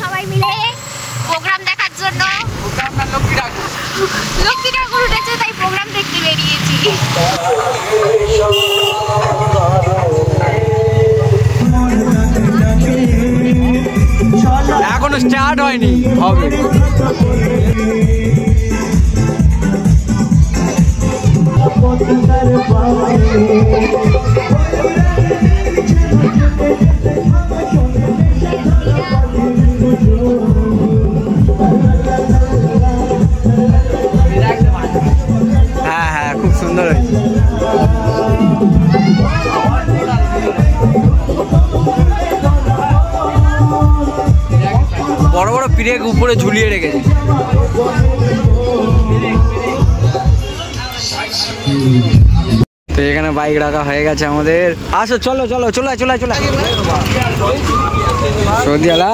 সবাই মিলে প্রোগ্রাম দেখার জন্য। লক্ষ্মী ঠাকুর উঠেছে তাই প্রোগ্রাম দেখতে বেরিয়েছি। এখনো স্টার্ট হয়নি, হবে। হ্যাঁ হ্যাঁ, খুব সুন্দর হয়েছে। বড় বড় পিরেক উপরে ঝুলিয়ে রেখেছে। তো এখানে বাইক রাখা হয়ে গেছে আমাদের। আসো চলো চলো, চলে চলে চলে সৌদিয়ালা।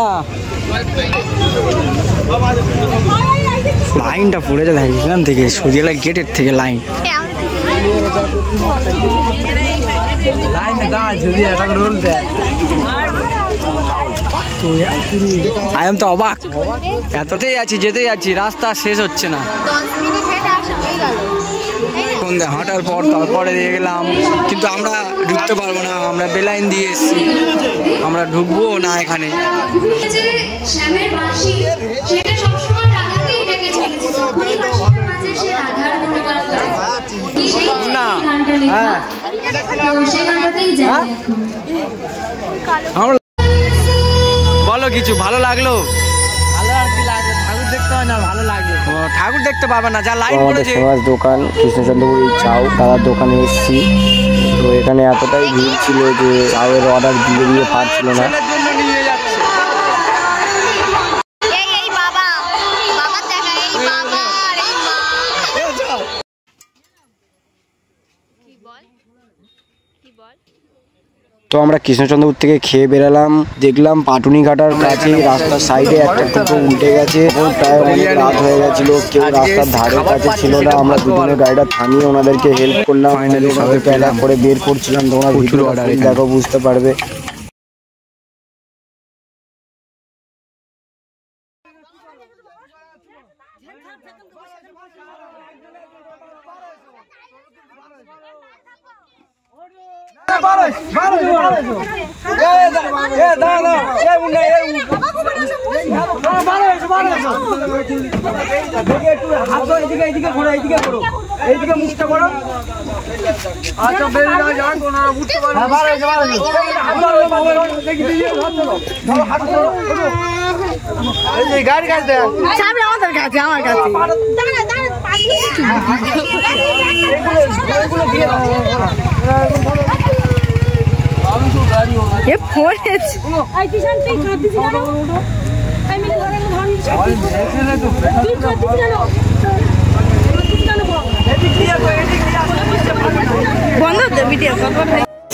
লাইনটা পড়েছে এখান থেকে, সৌদিয়ালা গেটের থেকে লাইন। আই এম তো অবাক, এতটাই আছি, যেতেই আছি, রাস্তা শেষ হচ্ছে না। হাঁটার পর তারপরে দিয়ে গেলাম, কিন্তু আমরা ঢুকতে পারবো না, আমরা বেলাইন দিয়ে এসছি, আমরা ঢুকবো না এখানে। না হ্যাঁ, বলো কিছু ভালো লাগলো? ঠাকুর দেখতে পাবে না, যা লাইট পড়েছে। ফেমাস দোকান কৃষ্ণচন্দ্রপুরী চাউ, দাদার দোকানে এসেছি। তো এখানে এতটাই ভিড় ছিল যে চাউয়ের অর্ডার দিয়ে পারছিল না। তো আমরা কৃষ্ণচন্দ্রপুর থেকে খেয়ে বেরালাম, দেখলাম পাটুনি ঘাটার কাছে রাস্তার সাইডে একটা টোটো উল্টে গেছে। প্রায় অনেক রাত হয়ে গেছিল, কেউ রাস্তার ধারের কাছে ছিল না। আমরা দুজনে গাড়িটা থামিয়ে ওনাদেরকে হেল্প করলাম, ফাইনালি সবাই প্যারা করে বের করছিলাম। তোমরা ভিডিও দেখো, বুঝতে পারবে। গাড়ি কাছে আমাদের কাছে, আমার কাছে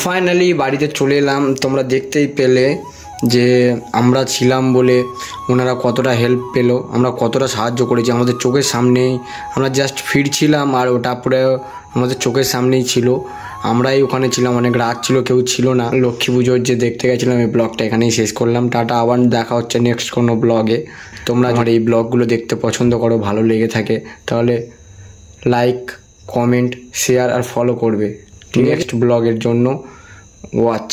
ফাইনালি বাড়িতে চলে এলাম। তোমরা দেখতেই পেলে যে আমরা ছিলাম বলে ওনারা কতটা হেল্প পেলো, আমরা কতটা সাহায্য করেছি আমাদের চোখের সামনেই। আমরা জাস্ট ফিরছিলাম আর ওটা পুরো আমাদের চোখের সামনেই ছিল। আমরাই ওখানে ছিলাম, অনেক রাত ছিল, কেউ ছিল না। লক্ষ্মী পুজোর যে দেখতে গেছিলাম, এই ব্লগটা এখানেই শেষ করলাম। টাটা, আবার দেখা হচ্ছে নেক্সট কোনো ব্লগে। তোমরা আমার এই ব্লগগুলো দেখতে পছন্দ করো, ভালো লেগে থাকে তাহলে লাইক, কমেন্ট, শেয়ার আর ফলো করবে নেক্সট ব্লগের জন্য। ওয়াচ।